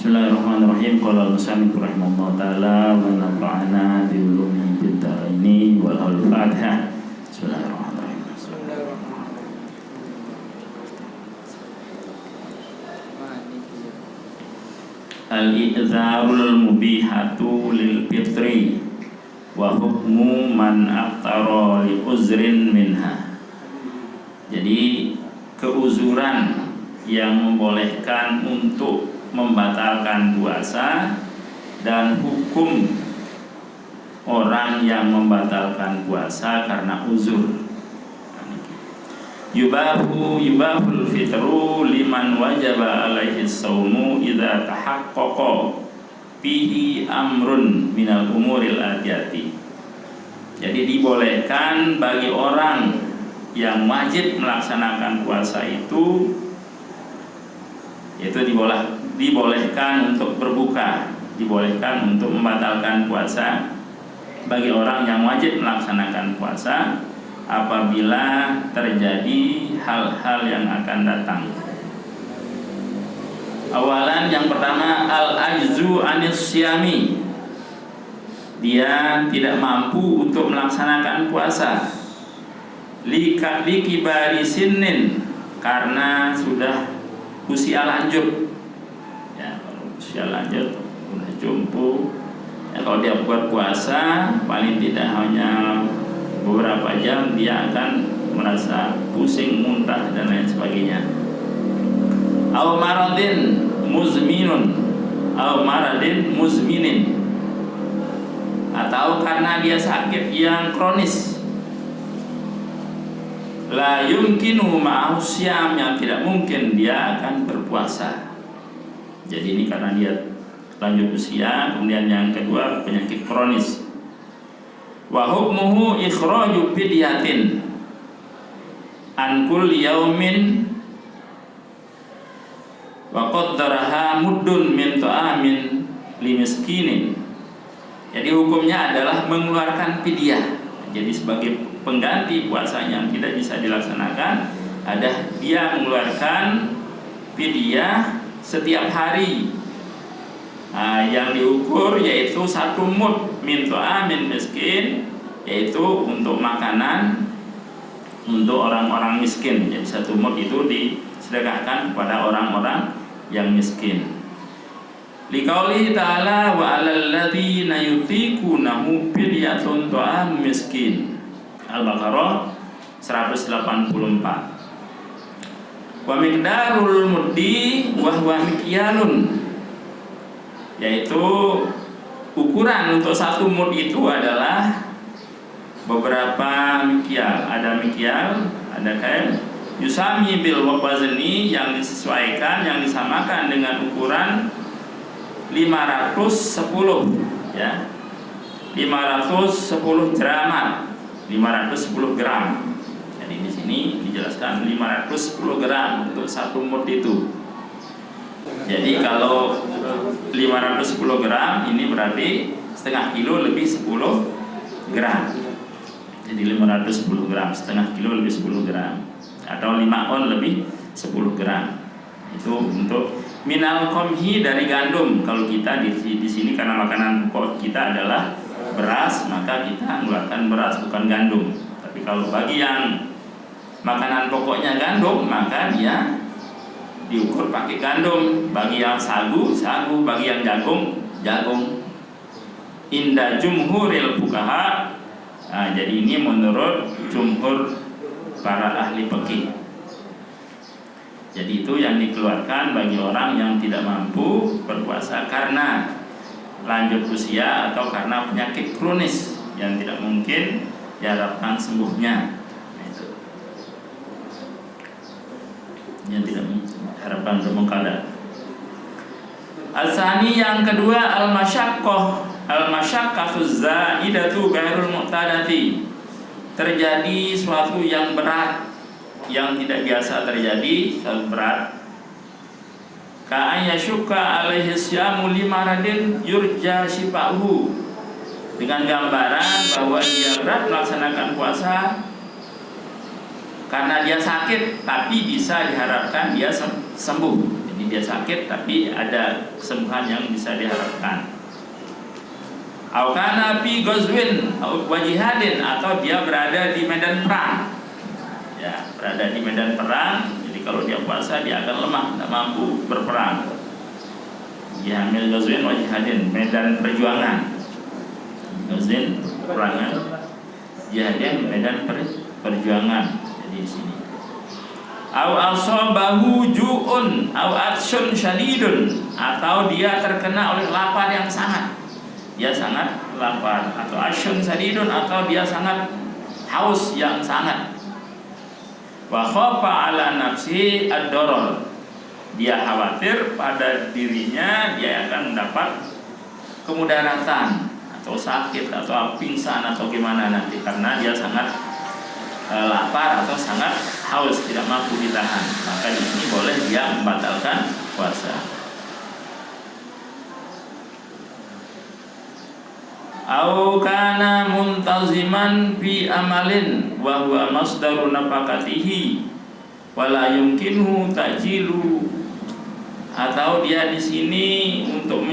Bismillahirrahmanirrahim. Qala al-musannif rahimahullah ta'ala wa nafa'ana bi ulumihi fid dharain wal al-Fatihah. Bismillahirrahmanirrahim. Al-i'dzarul mubihatu lil fitri wa hukmu man aftara li uzrin minha. Jadi keuzuran yang membolehkan untuk membatalkan puasa dan hukum orang yang membatalkan puasa karena uzur. Yubahul fitru liman wajaba alaihi shaumu idza tahaqqaqa fihi amrun minal umuril atiyati. Jadi dibolehkan bagi orang yang wajib melaksanakan puasa itu dibolehkan untuk berbuka, dibolehkan untuk membatalkan puasa bagi orang yang wajib melaksanakan puasa apabila terjadi hal-hal yang akan datang. Awalan yang pertama al-ajzu anis syami. Dia tidak mampu untuk melaksanakan puasa. Likibari sinnin, karena sudah usia lanjut. Ya, kalau usia lanjut udah jompo, ya, kalau dia buat puasa paling tidak hanya beberapa jam dia akan merasa pusing, muntah dan lain sebagainya. Aw maradin muzminun, aw maradin muzminin, atau karena dia sakit yang kronis. La yumkinu ma'ahu syam, yang tidak mungkin dia akan berpuasa. Jadi ini karena dia lanjut usia. Kemudian yang kedua penyakit kronis. Wa hukmuhu ikhraju fidyatin an kulli yaumin wa qaddaraha muddun min ta'amin limiskinin. Jadi hukumnya adalah mengeluarkan fidyah. Jadi sebagai pengganti puasa yang tidak bisa dilaksanakan, ada dia mengeluarkan fidyah setiap hari. Yang diukur yaitu 1 mud min ta'amin miskin, yaitu untuk makanan untuk orang-orang miskin. Jadi 1 mud itu disedekahkan kepada orang-orang yang miskin. Liqaulihi ta'ala wa 'alal ladzina yutiqunahu fidyatun ta'am miskin. Al-Baqarah 184. Wa miqdarul muddi wa huwa mikyalun, yaitu ukuran untuk 1 mud itu adalah beberapa mikyal. Ada mikyal, ada kain yusami bil wazni, yang disesuaikan, yang disamakan dengan ukuran 510, ya, 510 gram, 510 gram. Jadi di sini dijelaskan 510 gram untuk 1 mud itu. Jadi kalau 510 gram ini berarti setengah kilo lebih 10 gram. Jadi 510 gram, setengah kilo lebih 10 gram, atau 5 on lebih 10 gram. Itu untuk minal qamhi, dari gandum. Kalau kita di sini karena makanan pokok kita adalah beras, maka kita mengeluarkan beras, bukan gandum. Tapi kalau bagi yang makanan pokoknya gandum, maka dia diukur pakai gandum. Bagi yang sagu, bagi yang jagung. Inda jumhuril fuqaha. Jadi ini menurut jumhur para ahli fikih. Jadi itu yang dikeluarkan bagi orang yang tidak mampu berpuasa karena lanjut usia atau karena penyakit kronis yang tidak mungkin diharapkan sembuhnya. Itu yang tidak diharapkan untuk mengkadar. Al-sani yang kedua al-masyaqqahuz zaidatu ghairul mu'tadati. Terjadi suatu yang berat yang tidak biasa terjadi, sangat berat. Ka'an yashukka alaihi syamu limaradin yurja shifahu, dengan gambaran bahwa dia berat melaksanakan puasa karena dia sakit tapi bisa diharapkan dia sembuh. Jadi dia sakit tapi ada kesembuhan yang bisa diharapkan. Au kana fi ghazwin wa jihadin, atau dia berada di medan perang. Ya, berada di medan perang. Jadi kalau dia puasa dia akan lemah, tidak mampu berperang. Ya, ghazwin wa jihadin, medan perjuangan. Ghazwin perangan, jihadin medan perjuangan. Jadi di sini. Au asabahu ju'un au atsyun syadidun, atau dia terkena oleh lapar yang sangat. Dia sangat lapar, atau atsyun syadidun, atau dia sangat haus yang sangat. Wa khafa ala nafsi ad-darar, dia khawatir pada dirinya dia akan mendapat kemudaratan atau sakit atau pingsan atau gimana nanti, karena dia sangat lapar atau sangat haus, tidak mampu ditahan. Maka di sini boleh dia membatalkan puasa. Au kana muntaziman fi amalin wa huwa masdaru nafaqatihi wa la yumkinuhu ta'jilu, atau dia di sini untuk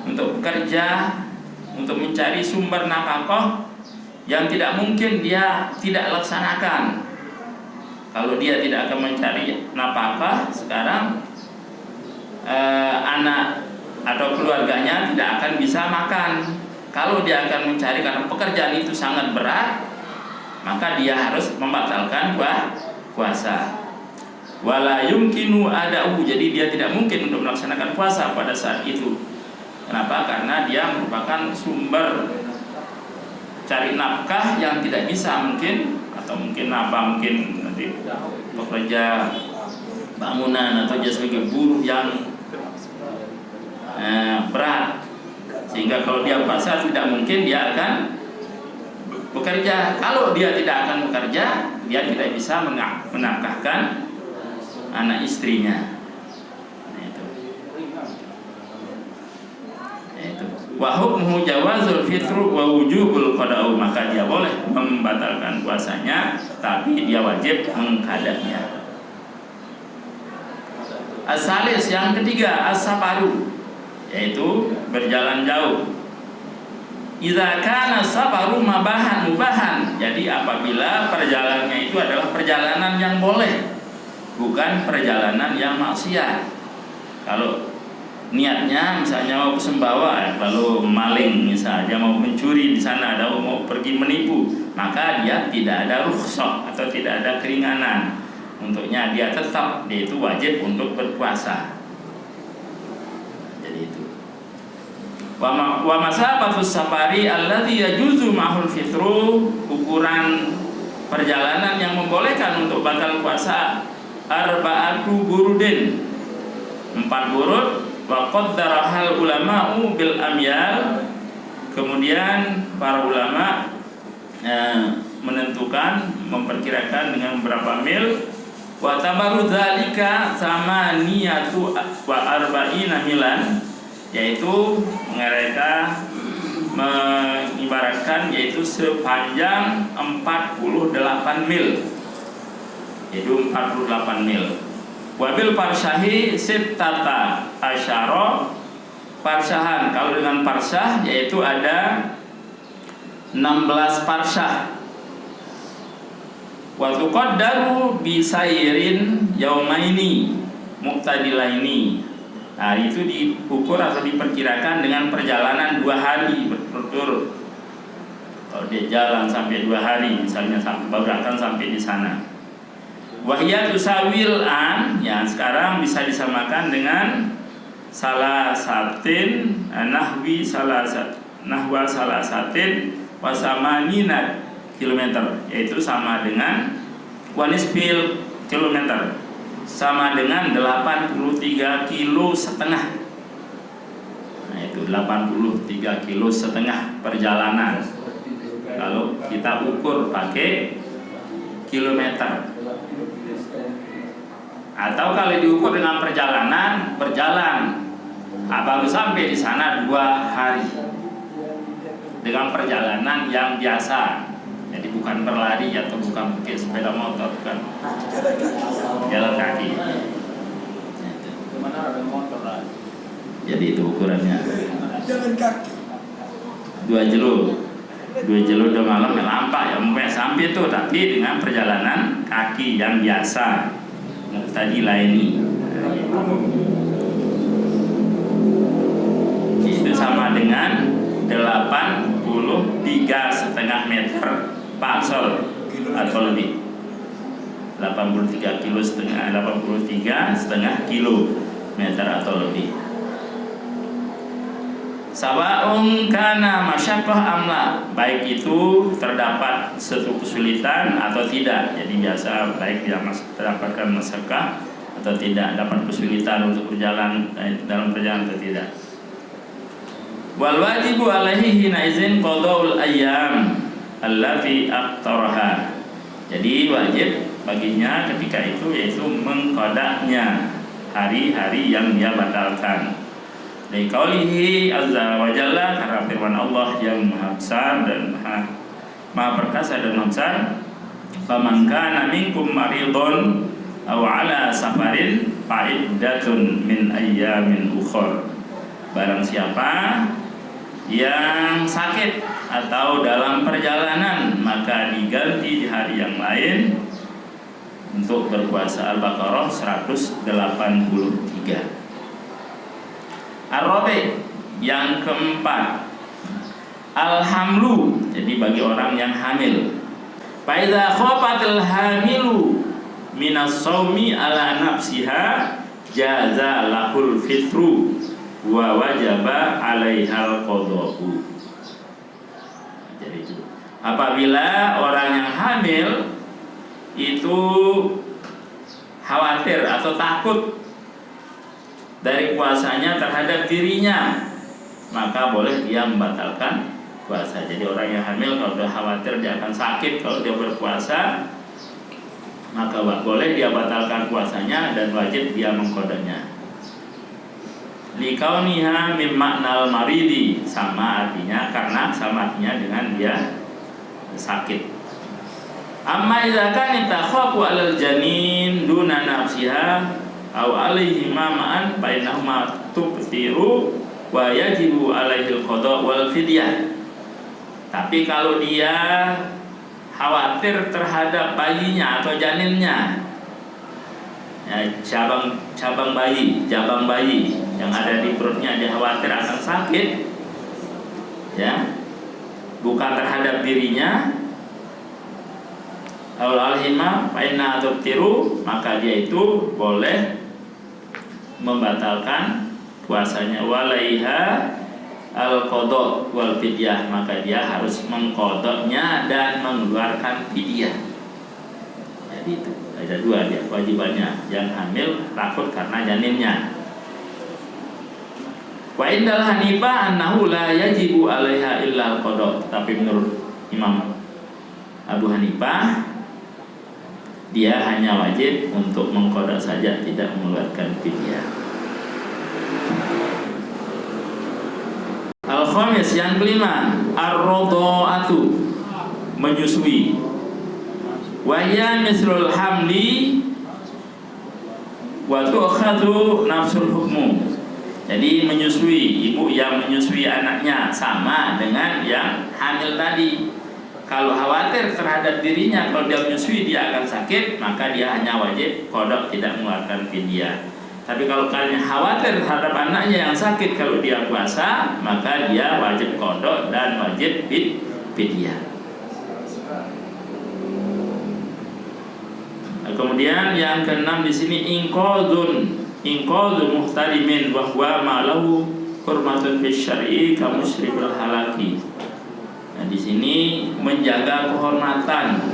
bekerja, untuk mencari sumber nafkah yang tidak mungkin dia tidak laksanakan. Kalau dia tidak akan mencari nafkah sekarang, anak atau keluarganya tidak akan bisa makan. Kalau dia akan mencari, karena pekerjaan itu sangat berat, maka dia harus membatalkan puasa. Wala yumkinu ada'u, jadi dia tidak mungkin untuk melaksanakan puasa pada saat itu. Kenapa? Karena dia merupakan sumber cari nafkah yang tidak bisa mungkin, atau mungkin nanti pekerja bangunan atau dia sebagai buruh yang berat, sehingga kalau dia puasa tidak mungkin dia akan bekerja. Kalau dia tidak akan bekerja, dia tidak bisa menafkahkan anak istrinya. Wa hukmuhu jawazul fitru wa wujubul qada'u, maka dia boleh membatalkan puasanya, tapi dia wajib mengqadanya. As-salis, yang ketiga, as-safaru, yaitu berjalan jauh. Idza kana safaru mubahan, jadi apabila perjalanannya itu adalah perjalanan yang boleh, bukan perjalanan yang maksiat. Kalau niatnya misalnya mau ke Sumbawa, lalu maling misalnya, mau mencuri di sana, ada mau pergi menipu, maka dia tidak ada rukhsah atau tidak ada keringanan untuknya, dia tetap dia itu wajib untuk berpuasa. Jadi itu. Wa masafatus safari alladzi yajuzu ma'hul fitru, ukuran perjalanan yang membolehkan untuk batal puasa, arba'atu burudin, 4 burud. Wa qaddarahal ulama'u bil amyal, kemudian para ulama menentukan, memperkirakan dengan berapa mil. Wa tabaru dzalika samaniyatu wa arba'ina milan, yaitu mereka mengibaratkan yaitu sepanjang 48 mil, yaitu 48 mil. Wabil parsahi sittata asyara, parsahan, kalau dengan parsah yaitu ada 16 parsah. Wa tuqaddaru bisairin yaumaini muqtadilaini, nah itu diukur atau diperkirakan dengan perjalanan 2 hari berturut-turut. Kalau dia jalan sampai 2 hari misalnya, bahkan sampai di sana. Wahya tusawil an, yang sekarang bisa disamakan dengan salasatin nahwa salasatin wasamanina kilometer, yaitu sama dengan wanisbil kilometer, sama dengan 83 kilo setengah. Nah itu 83 kilo setengah perjalanan kalau kita ukur pakai kilometer. Atau kalau diukur dengan perjalanan, berjalan baru sampai di sana 2 hari dengan perjalanan yang biasa. Jadi bukan berlari atau bukan pakai sepeda motor, bukan, jalan kaki. Jadi itu ukurannya. Jalan kaki. 2 jelo udah malam ya lampak ya sampai itu, tapi dengan perjalanan kaki yang biasa tadi laini. Itu sama dengan 83,5 meter paksol atau lebih. 83,5 kilometer atau lebih. Sawaun kana masyaqqah amla, baik itu terdapat suatu kesulitan atau tidak. Jadi biasa baik dia mendapatkan masyaqqah atau tidak, dapat kesulitan untuk berjalan dalam perjalanan atau tidak. Wal wajibu alaihi hina izin qadaul ayyam allati aqtaraha. Jadi wajib baginya ketika itu yaitu mengqadanya hari-hari yang dia batalkan. Liqaulihi azza wa jalla, karena firman Allah yang maha besar dan maha perkasa dan maha besar, faman kana minkum maridun aw ala safarin fa iddatun min ayyamin ukhra. Barang siapa yang sakit atau dalam perjalanan, maka diganti di hari yang lain untuk berpuasa. Al-Baqarah 183. Ar-Rabi, yang keempat, al-hamlu, jadi bagi orang yang hamil. Fa idza khafatil hamilu minas shaumi ala nafsiha jaza lahul fitru wa wajaba 'alaihal qada'u. Jadi itu. Apabila orang yang hamil itu khawatir atau takut dari puasanya terhadap dirinya, maka boleh dia membatalkan puasa. Jadi orang yang hamil kalau sudah khawatir dia akan sakit kalau dia berpuasa, maka boleh dia batalkan puasanya dan wajib dia mengqadanya. Likauniha mim maknal maridi, sama artinya dengan dia sakit. Amma idza kana takhafu 'alal janin duna nafsiha aw alaihi ma'an fa innahuma tubtiru wa yajibu alaihil qada wal fidyah. Tapi kalau dia khawatir terhadap bayinya atau janinnya, ya, jabang bayi yang ada di perutnya, dia khawatir akan sakit, ya, bukan terhadap dirinya. Al-alhima fa'inna tubtiru, maka dia itu boleh membatalkan puasanya. Walaiha al-qada wal fidyah, maka dia harus mengqadanya dan mengeluarkan fidyah. Jadi itu ada 2 dia kewajibannya. Yang hamil takut karena janinnya. Wa indal hanifah annahu la yajibu 'alaiha illa al-qada. Tapi menurut Imam Abu Hanifah, dia hanya wajib untuk mengqada saja, tidak mengeluarkan fidyah. Al-khamis, yang kelima, ar-radha'atu, menyusui. Wa hiya mislul hamli wa tu'khadhu nafsul hukmu. Jadi menyusui, ibu yang menyusui anaknya sama dengan yang hamil tadi. Kalau khawatir terhadap dirinya, kalau dia menyusui dia akan sakit, maka dia hanya wajib qada, tidak mengeluarkan fidyah. Tapi kalau kalian khawatir terhadap anaknya yang sakit kalau dia puasa, maka dia wajib qada dan wajib fidyah. Kemudian yang keenam di sini inqadhu muhtarimin wa huwa ma lahu hurmatun fis syar'i ka musyribil halaki. Nah, di sini menjaga kehormatan,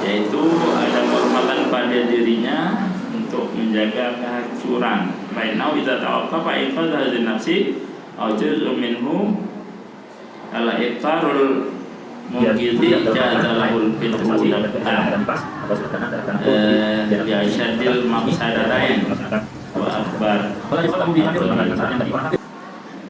yaitu ada kehormatan pada dirinya untuk menjaga kehancuran. Bainau idza tawaqqafa iqadha hadhihi nafsi aw juz'un minhu ala iftarul mungkizi jazalahul fitru ya syadil mafsadatain wa akbar.